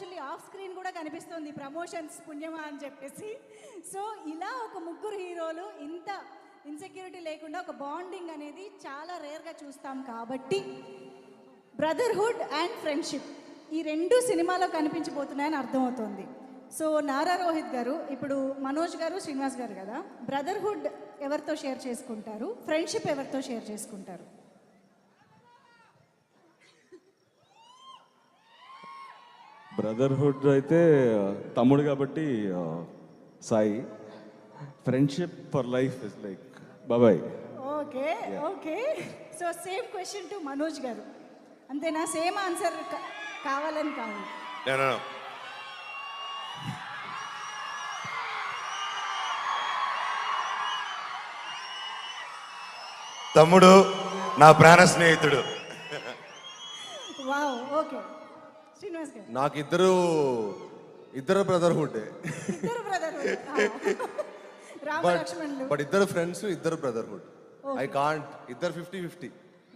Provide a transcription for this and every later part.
Actually off screen కూడా కనిపిస్తుంది promotions పుణ్యమా అని చెప్పేసి. సో ఇలా ఒక ముగ్గురు హీరోలు ఇంత ఇన్సెక్యూరిటీ లేకుండా ఒక బాండింగ్ అనేది చాలా రేర్గా చూస్తాం కాబట్టి బ్రదర్హుడ్ అండ్ ఫ్రెండ్షిప్ ఈ రెండు సినిమాలో కనిపించబోతున్నాయని అర్థమవుతుంది. సో నారా రోహిత్ గారు, ఇప్పుడు మనోజ్ గారు, శ్రీనివాస్ గారు కదా, బ్రదర్హుడ్ ఎవరితో షేర్ చేసుకుంటారు, ఫ్రెండ్షిప్ ఎవరితో షేర్ చేసుకుంటారు? బ్రదర్హుడ్ అయితే తమ్ముడు కాబట్టి Sai. Friendship for life is like బాబాయ్. Okay okay. So same question to Manoj గారు, అంతేనా? సేమ్ ఆన్సర్ కావాలని కావాలి. తమ్ముడు నా ప్రాణ స్నేహితుడు. వావ్. ఓకే శ్రీనివాస్ గారు. నాకు ఇద్దరు బ్రదర్హుడ్. ఇద్దరు బ్రదర్హుడ్. రామలక్ష్మణులు. బట్ ఇద్దరు ఫ్రెండ్స్, ఇద్దరు బ్రదర్హుడ్. ఐ కాంట్ ఇద్దరు 50-50.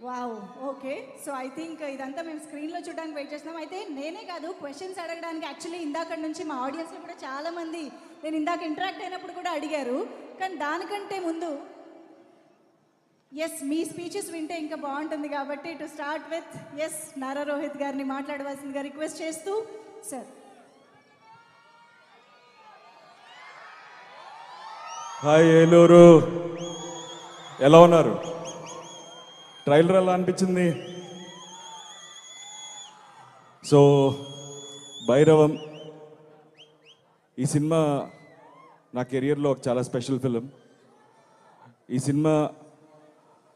Wow. Okay. So I think ఇదంతా మేము స్క్రీన్లో చూడడానికి వెయిట్ చేస్తున్నాం. అయితే నేనే కాదు, క్వశ్చన్స్ అడగడానికి యాక్చువల్లీ ఇందాక నుంచి మా ఆడియన్స్లో కూడా చాలామంది నేను ఇందాక ఇంటరాక్ట్ అయినప్పుడు కూడా అడిగారు. కానీ దానికంటే ముందు ఎస్ మీ స్పీచెస్ వింటే ఇంకా బాగుంటుంది కాబట్టి to start with yes Nara Rohit గారిని మాట్లాడవలసిందిగా రిక్వెస్ట్ చేస్తూ సార్. హాయ్ ఏలూరు, ఎలా ఉన్నారు? ట్రైలర్ ఎలా అనిపించింది? సో భైరవం ఈ సినిమా నా కెరియర్లో ఒక చాలా స్పెషల్ ఫిలిం. ఈ సినిమా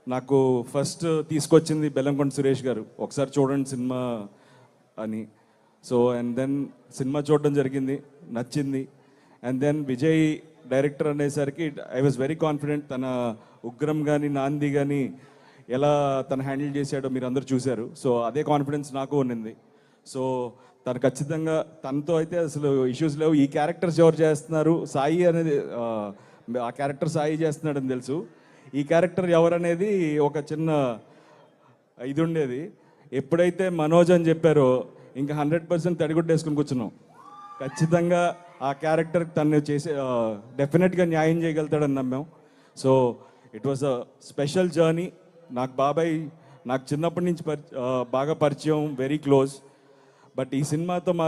నాకు ఫస్ట్ తీసుకొచ్చింది బెల్లంకొండ సురేష్ గారు, ఒకసారి చూడండి సినిమా అని. సో అండ్ దెన్ సినిమా చూడడం జరిగింది, నచ్చింది. అండ్ దెన్ విజయ్ డైరెక్టర్ అనేసరికి ఐ వాజ్ వెరీ కాన్ఫిడెంట్. తన ఉగ్రం కానీ నాంది కానీ ఎలా తను హ్యాండిల్ చేశాడో మీరు అందరూ చూశారు. సో అదే కాన్ఫిడెన్స్ నాకు ఉన్నింది. సో తను ఖచ్చితంగా, తనతో అయితే అసలు ఇష్యూస్ లేవు. ఈ క్యారెక్టర్స్ ఎవరు చేస్తున్నారు, సాయి అనేది ఆ క్యారెక్టర్ సాయి చేస్తున్నాడని తెలుసు. ఈ క్యారెక్టర్ ఎవరనేది ఒక చిన్న ఇది ఉండేది. ఎప్పుడైతే మనోజ్ అని చెప్పారో ఇంకా 100% తడిగుడ్డేసుకుని కూర్చున్నాం. ఖచ్చితంగా ఆ క్యారెక్టర్ తను చేసే డెఫినెట్గా న్యాయం చేయగలుగుతాడని నమ్మాం. So it was a special journey. నాకు బాబాయ్ నాకు చిన్నప్పటి నుంచి బాగా పరిచయం, వెరీ క్లోజ్. బట్ ఈ సినిమాతో మా